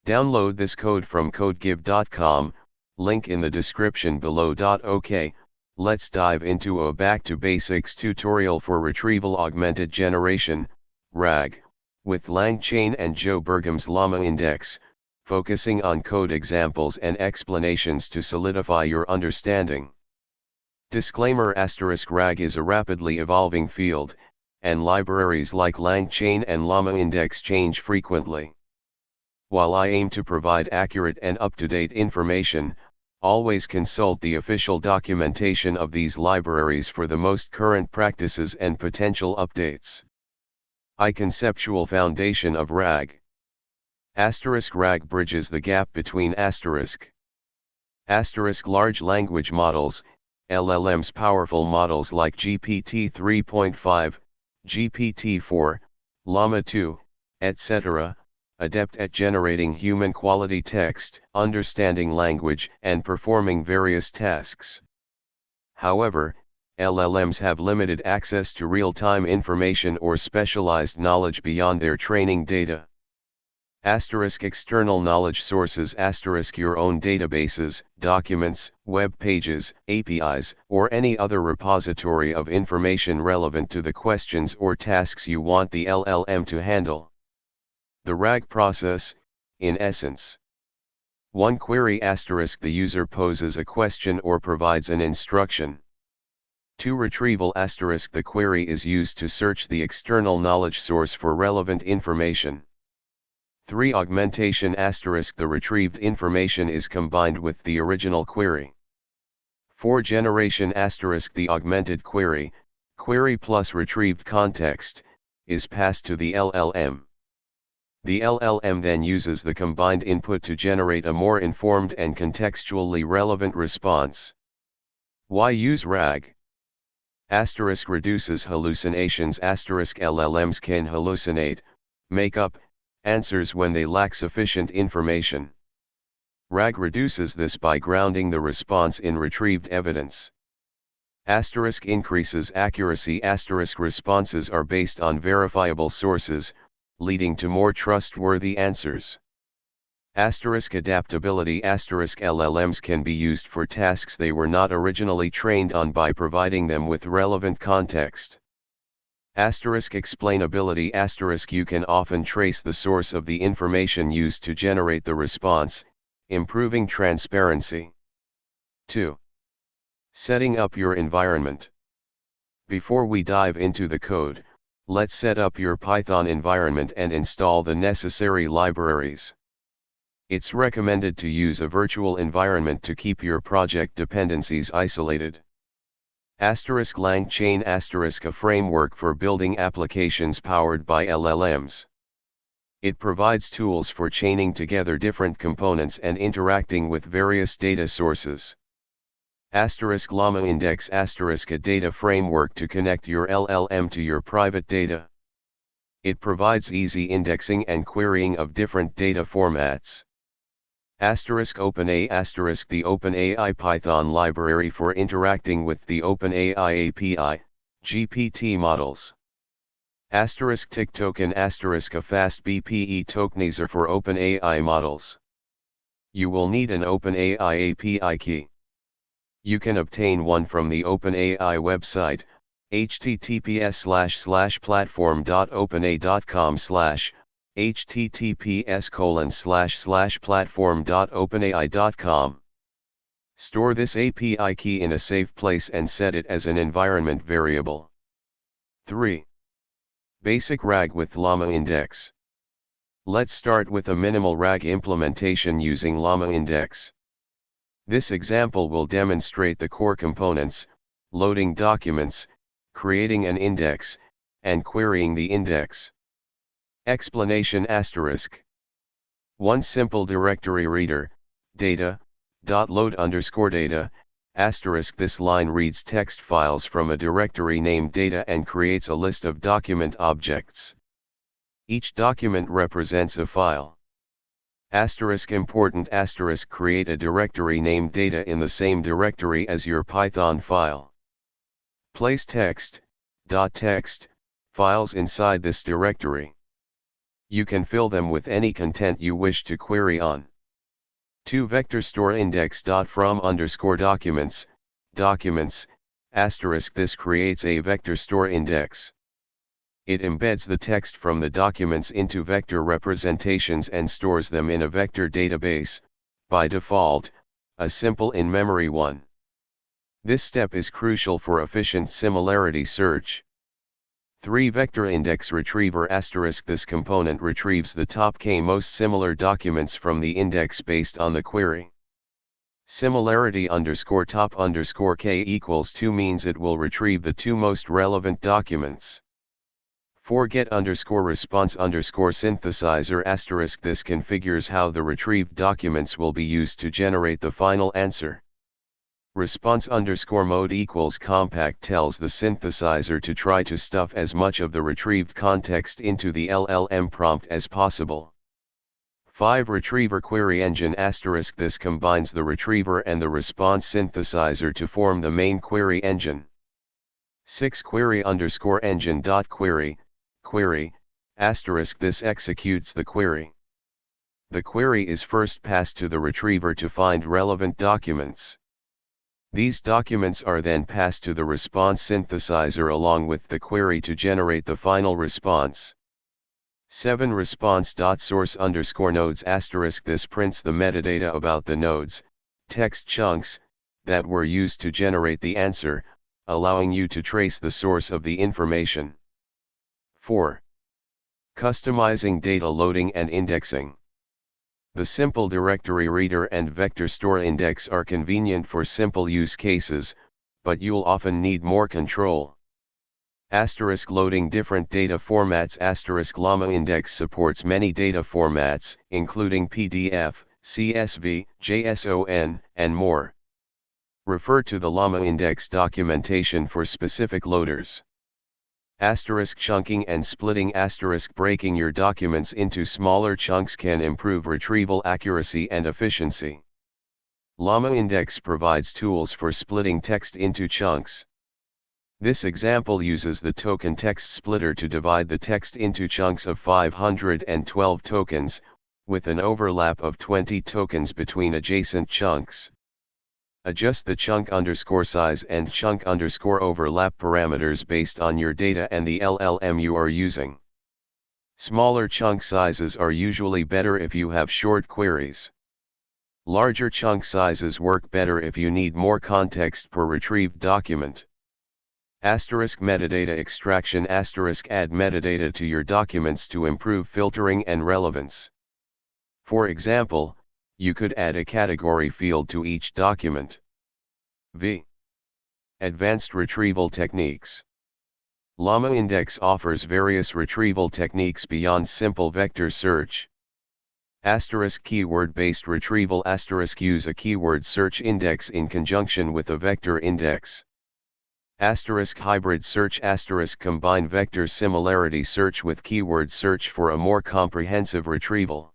Download this code from codegive.com, link in the description below. OK, let's dive into a back to basics tutorial for retrieval-augmented generation, RAG, with langchain and Joe Bergum's llamaindex, focusing on code examples and explanations to solidify your understanding. Disclaimer: *RAG is a rapidly evolving field, and libraries like langchain and llamaindex change frequently. While I aim to provide accurate and up-to-date information, always consult the official documentation of these libraries for the most current practices and potential updates. Conceptual foundation of RAG. *RAG bridges the gap between large language models, LLMs. Powerful models like GPT 3.5, GPT-4, Llama 2, etc., adept at generating human-quality text, understanding language, and performing various tasks. However, LLMs have limited access to real-time information or specialized knowledge beyond their training data. External knowledge sources. Your own databases, documents, web pages, APIs, or any other repository of information relevant to the questions or tasks you want the LLM to handle. The RAG process, in essence. 1. Query. The user poses a question or provides an instruction. 2. Retrieval. The query is used to search the external knowledge source for relevant information. 3. Augmentation. The retrieved information is combined with the original query. 4. Generation. The augmented query plus retrieved context, is passed to the LLM. The LLM then uses the combined input to generate a more informed and contextually relevant response. Why use RAG? Reduces hallucinations. LLMs can hallucinate, make up answers when they lack sufficient information. RAG reduces this by grounding the response in retrieved evidence. Increases accuracy. Responses are based on verifiable sources, leading to more trustworthy answers. Adaptability. LLMs can be used for tasks they were not originally trained on by providing them with relevant context. Explainability. You can often trace the source of the information used to generate the response, improving transparency. 2. Setting up your environment. Before we dive into the code, let's set up your Python environment and install the necessary libraries. It's recommended to use a virtual environment to keep your project dependencies isolated. Langchain. A framework for building applications powered by LLMs. It provides tools for chaining together different components and interacting with various data sources. llamaindex. A data framework to connect your LLM to your private data. It provides easy indexing and querying of different data formats. OpenAI. The OpenAI Python library for interacting with the OpenAI API, GPT models. Tick token. A fast BPE tokenizer for OpenAI models. You will need an OpenAI API key. You can obtain one from the OpenAI website, https://platform.openai.com/ https://platform.openai.com. Store this API key in a safe place and set it as an environment variable. 3. Basic RAG with llamaindex. Let's start with a minimal RAG implementation using llamaindex. This example will demonstrate the core components: loading documents, creating an index, and querying the index. Explanation: 1. Simple directory reader, data.load_data, This line reads text files from a directory named data and creates a list of document objects. Each document represents a file. Important: create a directory named data in the same directory as your Python file. Place text files inside this directory. You can fill them with any content you wish to query on. 2. Vector store index.from_documents, documents, *. This creates a vector store index. It embeds the text from the documents into vector representations and stores them in a vector database, by default, a simple in-memory one. This step is crucial for efficient similarity search. 3. Vector index retriever *. This component retrieves the top k most similar documents from the index based on the query. Similarity_top_k equals 2 means it will retrieve the 2 most relevant documents. 4. Get_response_synthesizer *. This configures how the retrieved documents will be used to generate the final answer. Response_mode equals compact tells the synthesizer to try to stuff as much of the retrieved context into the LLM prompt as possible. 5. Retriever query engine *. This combines the retriever and the response synthesizer to form the main query engine. 6. Query_engine.query, query, *. This executes the query. The query is first passed to the retriever to find relevant documents. These documents are then passed to the response synthesizer along with the query to generate the final response. 7. Response.source_nodes *. This prints the metadata about the nodes, text chunks, that were used to generate the answer, allowing you to trace the source of the information. 4. Customizing data loading and indexing. The simple directory reader and vector store index are convenient for simple use cases, but you'll often need more control. Loading different data formats *. llamaindex supports many data formats, including PDF, CSV, JSON, and more. Refer to the llamaindex documentation for specific loaders. Chunking and splitting *. Breaking your documents into smaller chunks can improve retrieval accuracy and efficiency. llamaindex provides tools for splitting text into chunks. This example uses the token text splitter to divide the text into chunks of 512 tokens, with an overlap of 20 tokens between adjacent chunks. Adjust the chunk_size and chunk_overlap parameters based on your data and the LLM you are using. Smaller chunk sizes are usually better if you have short queries. Larger chunk sizes work better if you need more context per retrieved document. Metadata extraction *. Add metadata to your documents to improve filtering and relevance. For example, you could add a category field to each document. V. Advanced retrieval techniques. llamaindex offers various retrieval techniques beyond simple vector search. Keyword-based retrieval * use a keyword search index in conjunction with a vector index. Hybrid search * combine vector similarity search with keyword search for a more comprehensive retrieval.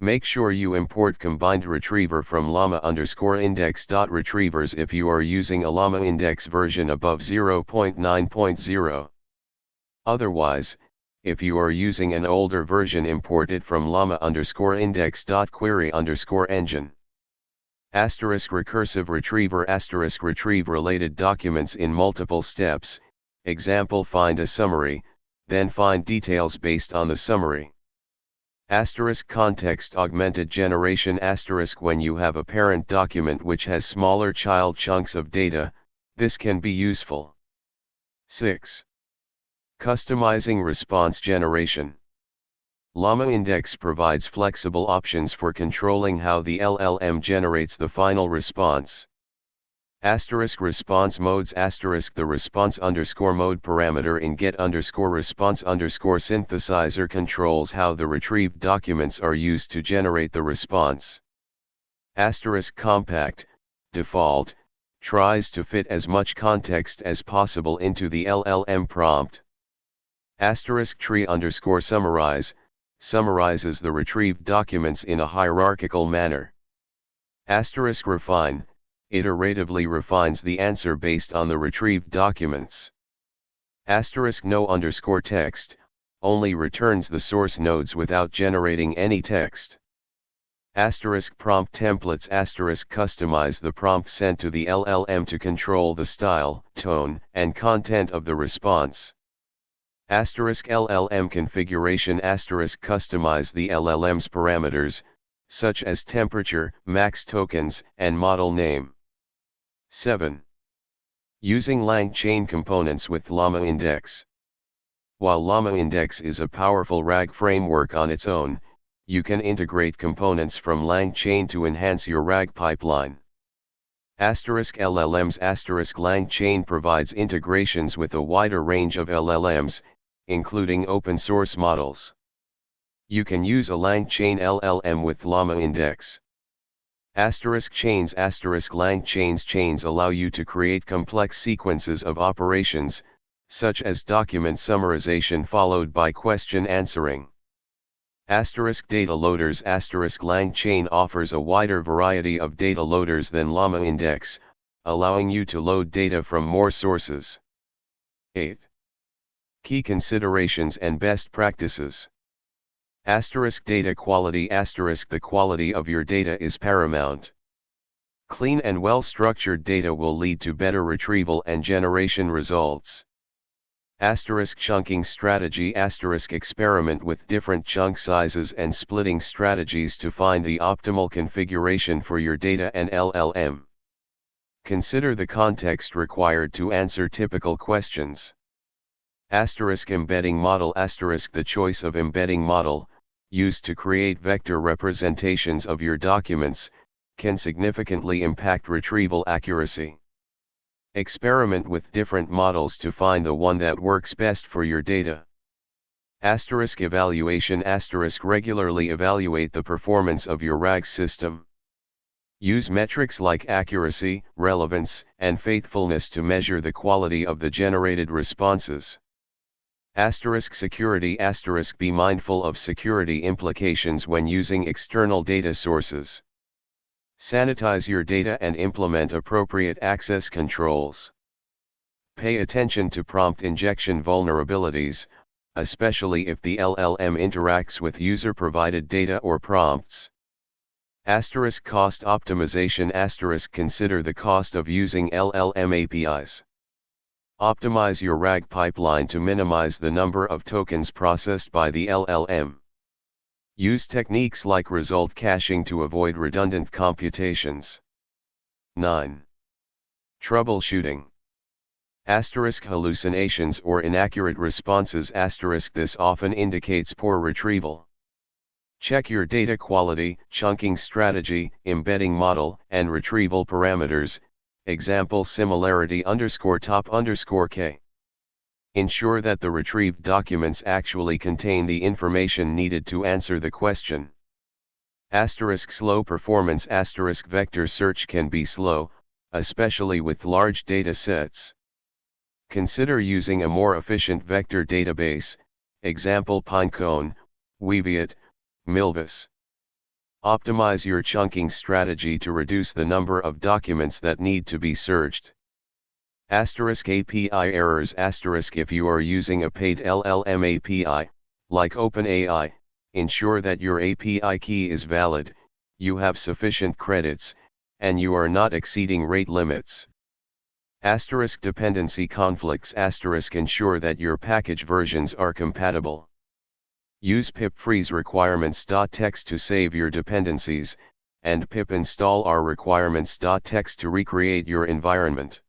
Make sure you import combined retriever from llama_index.retrievers if you are using a llamaindex version above 0.9.0. Otherwise, if you are using an older version, import it from llama_index.query_engine. Recursive retriever * retrieve related documents in multiple steps, example find a summary, then find details based on the summary. Context-augmented generation * when you have a parent document which has smaller child chunks of data, this can be useful. 6. Customizing response generation. llamaindex provides flexible options for controlling how the LLM generates the final response. Response modes * the response_mode parameter in get_response_synthesizer controls how the retrieved documents are used to generate the response. Compact, default, tries to fit as much context as possible into the LLM prompt. Tree_summarize, summarizes the retrieved documents in a hierarchical manner. Refine, iteratively refines the answer based on the retrieved documents. No_text, only returns the source nodes without generating any text. Prompt templates customize the prompt sent to the LLM to control the style, tone, and content of the response. LLM configuration customize the LLM's parameters, such as temperature, max tokens, and model name. 7. Using langchain components with llamaindex. While llamaindex is a powerful RAG framework on its own, you can integrate components from langchain to enhance your RAG pipeline. LLMs langchain provides integrations with a wider range of LLMs, including open source models. You can use a langchain LLM with llamaindex. Chains langchains chains allow you to create complex sequences of operations, such as document summarization followed by question answering. Data loaders langchain offers a wider variety of data loaders than llamaindex, allowing you to load data from more sources. 8. Key considerations and best practices. Data quality the quality of your data is paramount. Clean and well-structured data will lead to better retrieval and generation results. Chunking strategy experiment with different chunk sizes and splitting strategies to find the optimal configuration for your data and LLM. Consider the context required to answer typical questions. Embedding model the choice of embedding model, used to create vector representations of your documents, can significantly impact retrieval accuracy. Experiment with different models to find the one that works best for your data. Evaluation regularly evaluate the performance of your RAG system. Use metrics like accuracy, relevance, and faithfulness to measure the quality of the generated responses. Security be mindful of security implications when using external data sources. Sanitize your data and implement appropriate access controls. Pay attention to prompt injection vulnerabilities, especially if the LLM interacts with user-provided data or prompts. Cost optimization consider the cost of using LLM APIs. Optimize your RAG pipeline to minimize the number of tokens processed by the LLM. Use techniques like result caching to avoid redundant computations. 9. Troubleshooting. Hallucinations or inaccurate responses this often indicates poor retrieval. Check your data quality, chunking strategy, embedding model, and retrieval parameters, example similarity _top_k. Ensure that the retrieved documents actually contain the information needed to answer the question. Slow performance vector search can be slow, especially with large data sets. Consider using a more efficient vector database, example Pinecone, Weaviate, Milvus. Optimize your chunking strategy to reduce the number of documents that need to be searched. API errors if you are using a paid LLM API, like OpenAI, ensure that your API key is valid, you have sufficient credits, and you are not exceeding rate limits. Dependency conflicts ensure that your package versions are compatible. Use pip freeze requirements.txt to save your dependencies, and pip install R requirements.txt to recreate your environment.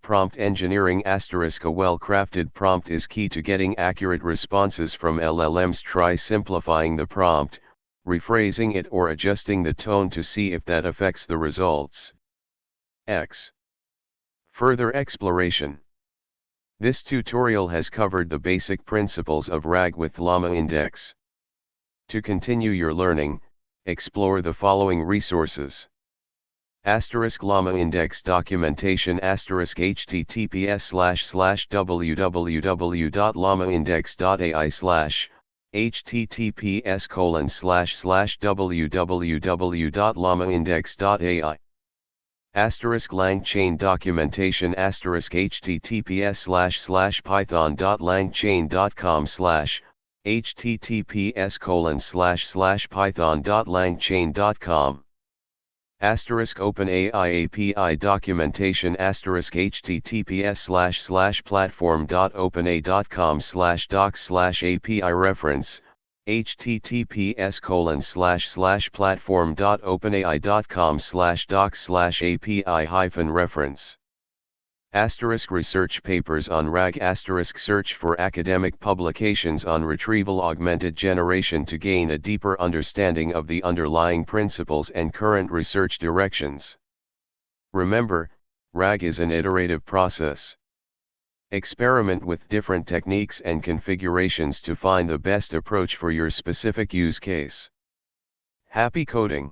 Prompt engineering a well-crafted prompt is key to getting accurate responses from LLMs. Try simplifying the prompt, rephrasing it or adjusting the tone to see if that affects the results. Further exploration. This tutorial has covered the basic principles of RAG with llamaindex. To continue your learning, explore the following resources. llamaindex documentation https://www.llamaindex.ai/ https://www.llamaindex.ai Asterisk langchain documentation asterisk https://python.langchain.com/ https://python.langchain.com asterisk OpenAI API documentation asterisk https://platform.openai.com/docs/API reference https://platform.openai.com/docs/API-reference asterisk research papers on RAG asterisk search for academic publications on retrieval-augmented generation to gain a deeper understanding of the underlying principles and current research directions. Remember, RAG is an iterative process. Experiment with different techniques and configurations to find the best approach for your specific use case. Happy coding!